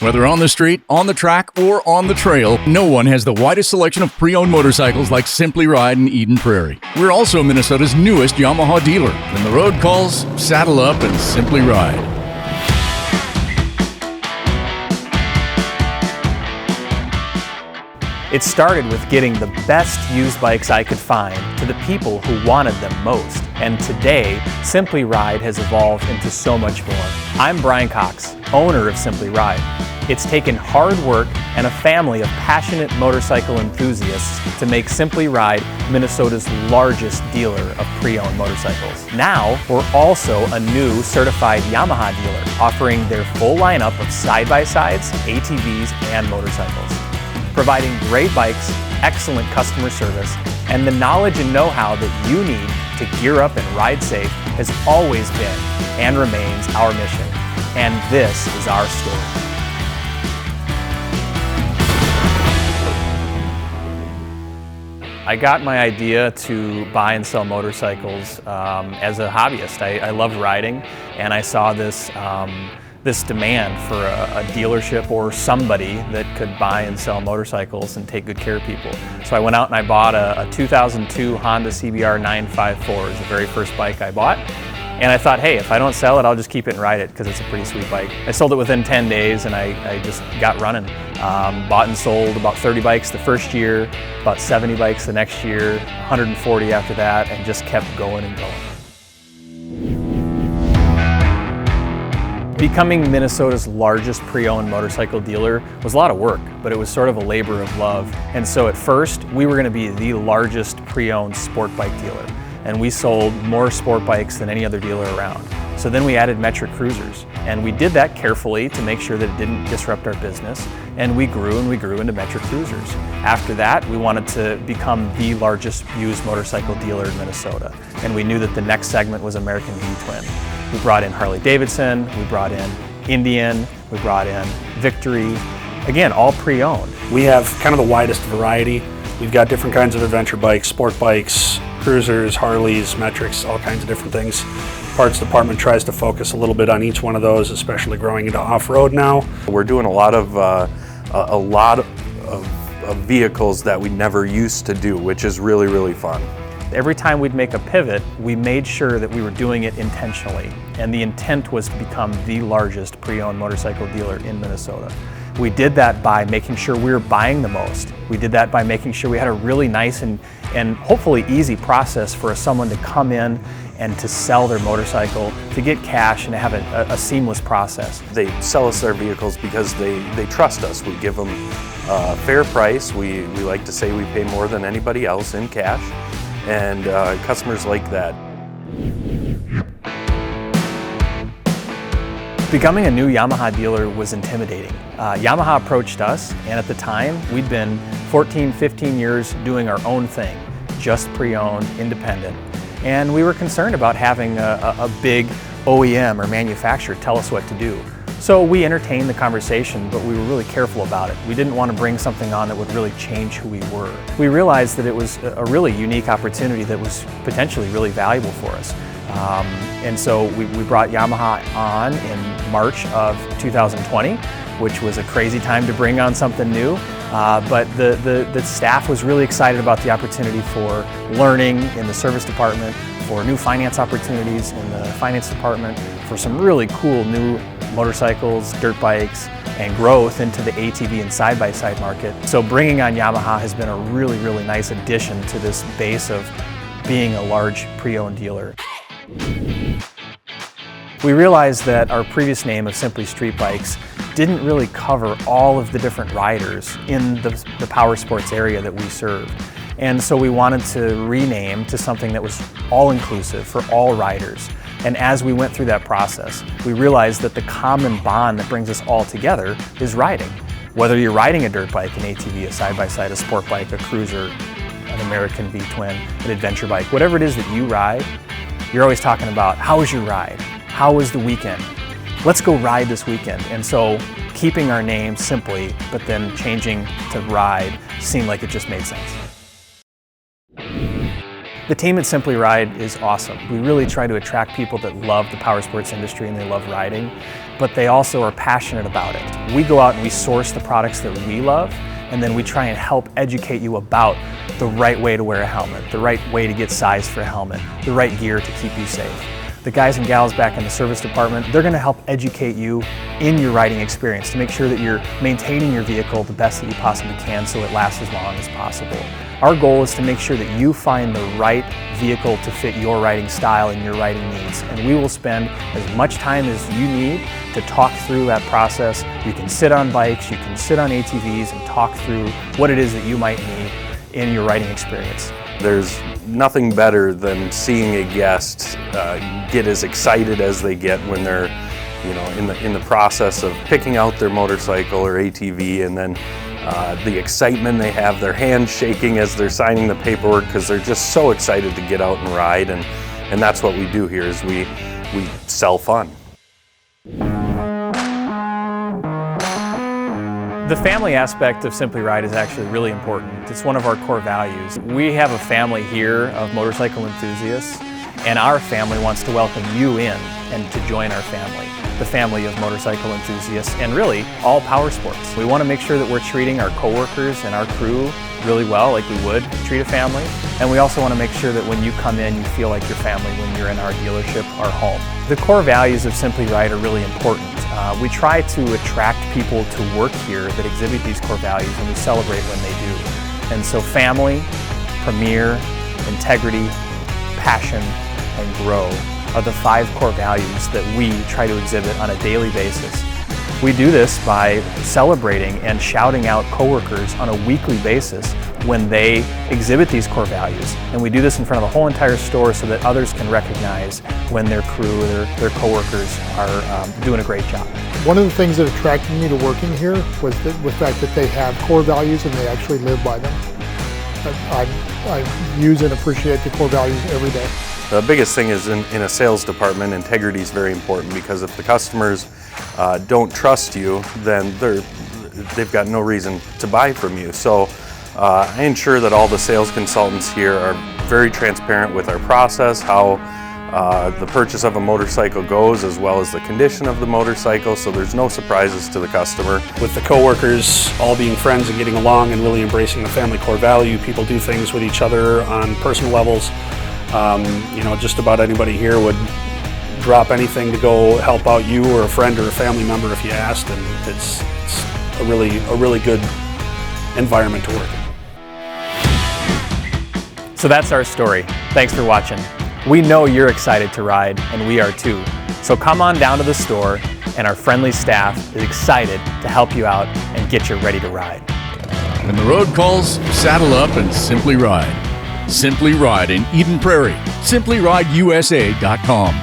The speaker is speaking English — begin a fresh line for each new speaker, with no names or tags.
Whether on the street, on the track, or on the trail, no one has the widest selection of pre-owned motorcycles like Simply Ride in Eden Prairie. We're also Minnesota's newest Yamaha dealer. When the road calls, saddle up and Simply Ride.
It started with getting the best used bikes I could find to the people who wanted them most. And today, Simply Ride has evolved into so much more. I'm Brian Cox, owner of Simply Ride. It's taken hard work and a family of passionate motorcycle enthusiasts to make Simply Ride Minnesota's largest dealer of pre-owned motorcycles. Now, we're also a new certified Yamaha dealer, offering their full lineup of side-by-sides, ATVs, and motorcycles. Providing great bikes, excellent customer service, and the knowledge and know-how that you need to gear up and ride safe has always been and remains our mission. And this is our story. I got my idea to buy and sell motorcycles as a hobbyist. I loved riding, and I saw this this demand for a dealership or somebody that could buy and sell motorcycles and take good care of people. So I went out and I bought a 2002 Honda CBR 954. It was the very first bike I bought. And I thought, hey, if I don't sell it, I'll just keep it and ride it because it's a pretty sweet bike. I sold it within 10 days and I just got running. Bought and sold about 30 bikes the first year, about 70 bikes the next year, 140 after that, and just kept going and going. Becoming Minnesota's largest pre-owned motorcycle dealer was a lot of work, but it was sort of a labor of love. And so at first, we were going to be the largest pre-owned sport bike dealer. And we sold more sport bikes than any other dealer around. So then we added metric cruisers. And we did that carefully to make sure that it didn't disrupt our business. And we grew into metric cruisers. After that, we wanted to become the largest used motorcycle dealer in Minnesota. And we knew that the next segment was American V-Twin. We brought in Harley Davidson, we brought in Indian, we brought in Victory. Again, all pre-owned.
We have kind of the widest variety. We've got different kinds of adventure bikes, sport bikes, cruisers, Harleys, metrics, all kinds of different things. Parts department tries to focus a little bit on each one of those, especially growing into off-road now.
We're doing a lot of vehicles that we never used to do, which is really, really fun.
Every time we'd make a pivot, we made sure that we were doing it intentionally. And the intent was to become the largest pre-owned motorcycle dealer in Minnesota. We did that by making sure we were buying the most. We did that by making sure we had a really nice and hopefully easy process for someone to come in and to sell their motorcycle, to get cash and to have a seamless process.
They sell us their vehicles because they trust us. We give them a fair price. We like to say we pay more than anybody else in cash, and customers like that.
Becoming a new Yamaha dealer was intimidating. Yamaha approached us, and at the time, we'd been 14, 15 years doing our own thing, just pre-owned, independent. And we were concerned about having a big OEM or manufacturer tell us what to do. So we entertained the conversation, but we were really careful about it. We didn't want to bring something on that would really change who we were. We realized that it was a really unique opportunity that was potentially really valuable for us. And so we brought Yamaha on in March of 2020, which was a crazy time to bring on something new. But the staff was really excited about the opportunity for learning in the service department, for new finance opportunities in the finance department, for some really cool new motorcycles, dirt bikes, and growth into the ATV and side-by-side market. So bringing on Yamaha has been a really, really nice addition to this base of being a large pre-owned dealer. We realized that our previous name of Simply Street Bikes didn't really cover all of the different riders in the power sports area that we served. And so we wanted to rename to something that was all-inclusive for all riders. And as we went through that process, we realized that the common bond that brings us all together is riding. Whether you're riding a dirt bike, an ATV, a side-by-side, a sport bike, a cruiser, an American V-Twin, an adventure bike, whatever it is that you ride, you're always talking about, how was your ride? How was the weekend? Let's go ride this weekend. And so keeping our name Simply, but then changing to Ride seemed like it just made sense. The team at Simply Ride is awesome. We really try to attract people that love the power sports industry and they love riding, but they also are passionate about it. We go out and we source the products that we love, and then we try and help educate you about the right way to wear a helmet, the right way to get sized for a helmet, the right gear to keep you safe. The guys and gals back in the service department, they're going to help educate you in your riding experience to make sure that you're maintaining your vehicle the best that you possibly can so it lasts as long as possible. Our goal is to make sure that you find the right vehicle to fit your riding style and your riding needs, and we will spend as much time as you need to talk through that process. You can sit on bikes, you can sit on ATVs and talk through what it is that you might need in your riding experience.
There's nothing better than seeing a guest get as excited as they get when they're, in the process of picking out their motorcycle or ATV, and then the excitement they have, their hands shaking as they're signing the paperwork because they're just so excited to get out and ride, and that's what we do here is we sell fun.
The family aspect of Simply Ride is actually really important. It's one of our core values. We have a family here of motorcycle enthusiasts, and our family wants to welcome you in and to join our family, the family of motorcycle enthusiasts, and really all power sports. We want to make sure that we're treating our coworkers and our crew really well, like we would treat a family, and we also want to make sure that when you come in, you feel like your family when you're in our dealership, our home. The core values of Simply Ride are really important. We try to attract people to work here that exhibit these core values, and we celebrate when they do. And so family, premier, integrity, passion, and grow are the 5 core values that we try to exhibit on a daily basis. We do this by celebrating and shouting out coworkers on a weekly basis when they exhibit these core values. And we do this in front of the whole entire store so that others can recognize when their crew or their coworkers are doing a great job.
One of the things that attracted me to working here was the fact that they have core values and they actually live by them. I use and appreciate the core values every day.
The biggest thing is in a sales department, integrity is very important, because if the customers don't trust you, then they've got no reason to buy from you. So I ensure that all the sales consultants here are very transparent with our process, how the purchase of a motorcycle goes, as well as the condition of the motorcycle, so there's no surprises to the customer.
With the coworkers all being friends and getting along and really embracing the family core value, people do things with each other on personal levels. Just about anybody here would drop anything to go help out you or a friend or a family member if you asked, and it's a really good environment to work in.
So that's our story. Thanks for watching. We know you're excited to ride, and we are too. So come on down to the store, and our friendly staff is excited to help you out and get you ready to ride.
When the road calls, saddle up and simply ride. Simply Ride in Eden Prairie. SimplyRideUSA.com.